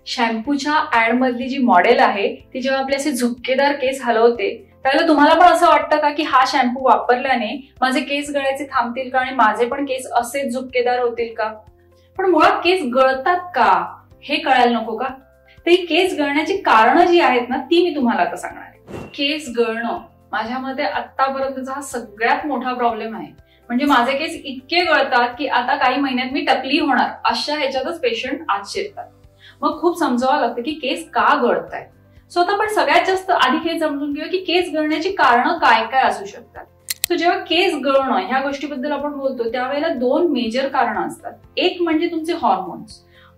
शॅम्पूच्या add मधली जी model आहे ती जेव्हा आपले असे झुपकेदार केस हलवते त्यावेळेला तुम्हाला पण असं वाटतं का की हा शॅम्पू वापरल्याने माझे केस गळायचे थांबतील का आणि माझे पण केस असेच झुपकेदार होतील का? पण मुळात केस गळतात का हे कळायला नको का? तर ही केस गळण्याची कारणं जी आहेत ना ती मी तुम्हाला आता सांगणार आहे. केस गळणं माझ्या मते आतापर्यंतचा हा सगळ्यात मोठा प्रॉब्लेम आहे. म्हणजे माझे केस इतके गळतात की आता काही महिन्यात मी टकली होणार अशा ह्याच्यातच पेशंट आज शिरतात. मग खूप समजावं लागतं की केस का गळतायत. सो आता आपण सगळ्यात जास्त आधी हे समजून घेऊया की केस गळण्याची कारणं काय काय असू शकतात. सो जेव्हा केस गळणं ह्या गोष्टीबद्दल आपण बोलतो त्यावेळेला दोन मेजर कारणं असतात. एक म्हणजे तुमचे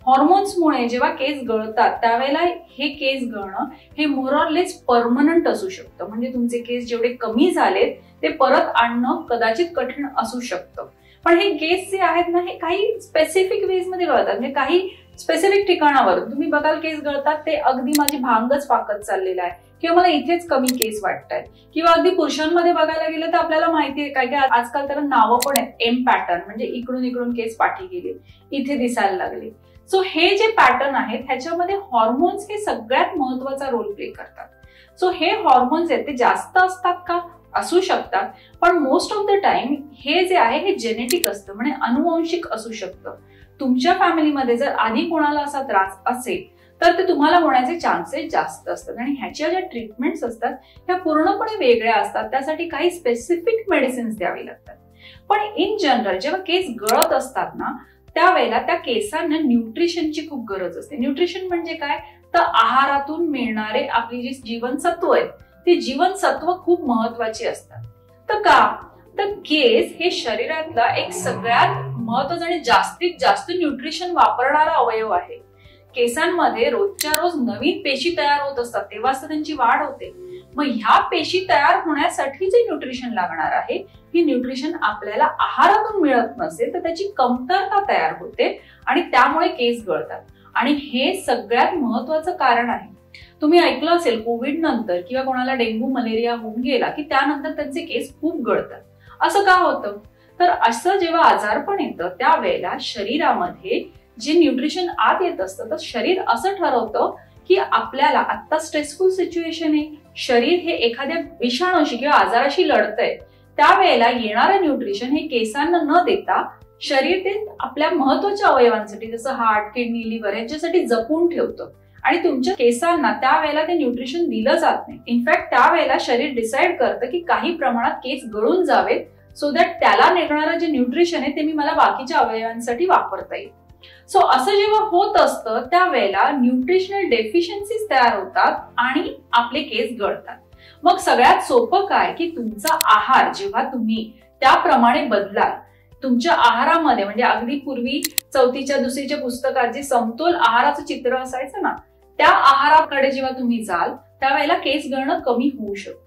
हॉर्मोन्समुळे जेव्हा केस गळतात त्यावेळेला हे केस गळणं हे मोर ऑर लेस परमनंट असू शकतं. म्हणजे तुमचे केस जेवढे कमी झालेत ते परत आणणं कदाचित कठीण असू शकतं. पण हे केस जे आहेत ना हे काही स्पेसिफिक वेज मध्ये गळतात. म्हणजे काही स्पेसिफिक ठिकाणावर तुम्ही बघाल केस गळतात ते अगदी माझी भांगच पाकत चाललेला आहे किंवा मला इथेच कमी केस वाटतायत किंवा अगदी पुरुषांमध्ये बघायला गेलं तर आपल्याला माहितीये काय की आजकाल त्याला नावं पण आहेत. एम पॅटर्न म्हणजे इकडून इकडून केस पाठी गेले, इथे दिसायला लागले. सो हे जे पॅटर्न आहेत ह्याच्यामध्ये हॉर्मोन्स हे सगळ्यात महत्वाचा रोल प्ले करतात. सो हे हॉर्मोन्स आहेत ते जास्त असतात का? असू शकतात. पण मोस्ट ऑफ द टाइम हे जे आहे हे जेनेटिक असतं म्हणजे अनुवंशिक असू शकतं. तुमच्या फॅमिलीमध्ये जर आधी कोणाला असा त्रास असेल तर ते तुम्हाला होण्याचे चान्सेस जास्त असतात. आणि ह्याच्या ज्या ट्रीटमेंट्स असतात ह्या पूर्णपणे वेगळ्या असतात. त्यासाठी काही स्पेसिफिक मेडिसिन्स द्यावी लागतात. पण इन जनरल जेव्हा केस गळत असतात ना त्यावेळेला त्या केसांना न्यूट्रिशनची खूप गरज असते. न्यूट्रिशन म्हणजे काय? तर आहारातून मिळणारे आपली जी जीवनसत्व आहेत ती जीवनसत्व खूप महत्वाची असतात. तर का? तर केस हे शरीरातला एक सगळ्यात महत्वाचा आणि जास्तीत जास्त न्यूट्रिशन वापरणारा अवयव आहे. केसांमध्ये रोजच्या रोज नवीन पेशी तयार होत असतात तेव्हाच त्यांची वाढ होते. मग ह्या पेशी तयार होण्यासाठी जे न्यूट्रिशन लागणार आहे ही न्यूट्रिशन आपल्याला आहारातून मिळत नसेल तर त्याची कमतरता तयार होते आणि त्यामुळे केस गळतात. आणि हे सगळ्यात महत्वाचं कारण आहे. तुम्ही ऐकलं असेल कोविड नंतर किंवा कोणाला डेंग्यू मलेरिया होऊन गेला की त्यानंतर त्यांचे केस खूप गळतात. असं का होतं? तर असं जेव्हा आजारपण येतं त्यावेळेला शरीरामध्ये जे न्यूट्रिशन आत येत असतं तर शरीर असं ठरवतं की आपल्याला आता स्ट्रेसफुल सिच्युएशन आहे, शरीर हे एखाद्या विषाणूशी किंवा आजाराशी लढतंय, त्यावेळेला येणारं न्यूट्रिशन हे केसांना न देता शरीर ते आपल्या महत्वाच्या अवयवांसाठी जसं हार्ट, किडनी, लिव्हर यांच्यासाठी जपून ठेवतं. आणि तुमच्या केसांना त्यावेळेला ते न्यूट्रिशन दिलं जात नाही. इनफॅक्ट त्यावेळेला शरीर डिसाईड करतं की काही प्रमाणात केस गळून जावेत सो दॅट त्याला निघणारं जे न्यूट्रिशन आहे ते मी मला बाकीच्या अवयवांसाठी वापरता येईल. सो असं जेव्हा होत असतं त्यावेळेला न्यूट्रिशनल डेफिशियन्सीज तयार होतात आणि आपले केस गळतात. मग सगळ्यात सोपं काय की तुमचा आहार जेव्हा तुम्ही त्याप्रमाणे बदलाल, तुमच्या आहारामध्ये म्हणजे अगदी पूर्वी 4थीच्या 2रीच्या पुस्तकात जे समतोल आहाराचं चित्र असायचं ना त्या आहाराकडे जेव्हा तुम्ही जाल त्यावेळेला केस गळणं कमी होऊ शकतं.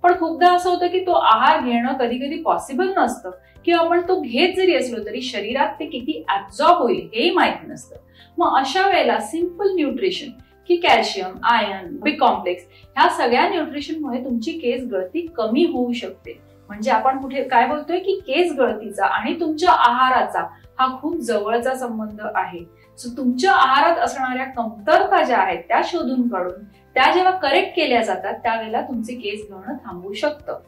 पण खूपदा असं होतं की तो आहार घेणं कधी कधी पॉसिबल नसतं किंवा आपण तो घेत जरी असलो तरी शरीरात ते किती ऍब्झॉर्ब होईल हेही माहिती नसतं. मग अशा वेळेला सिंपल न्यूट्रिशन की कॅल्शियम, आयर्न, बी कॉम्प्लेक्स ह्या सगळ्या न्यूट्रिशनमुळे तुमची केस गळती कमी होऊ शकते. म्हणजे आपण कुठे काय बोलतोय की केस गळतीचा आणि तुमच्या आहाराचा हा खूप जवळचा संबंध आहे. सो तुमच्या आहारात असणाऱ्या कमतरता ज्या आहेत त्या शोधून काढून त्या जेव्हा करेक्ट केल्या जातात त्यावेळेला तुमचे केस गळणं थांबू शकतं.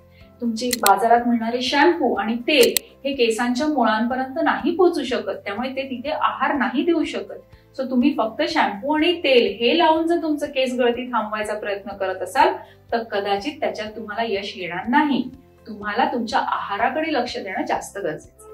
तुमची बाजारात मिळणारे शॅम्पू आणि तेल हे केसांच्या मुळांपर्यंत नाही पोहोचू शकत, त्यामुळे ते तिथे आहार नाही देऊ शकत. सो तुम्ही फक्त शॅम्पू आणि तेल हे लावून जर तुमचं केस गळती थांबवायचा प्रयत्न करत असाल तर कदाचित त्याच्यात तुम्हाला यश येणार नाही. तुम्हाला तुमच्या आहाराकडे लक्ष देणं जास्त गरजेचं आहे.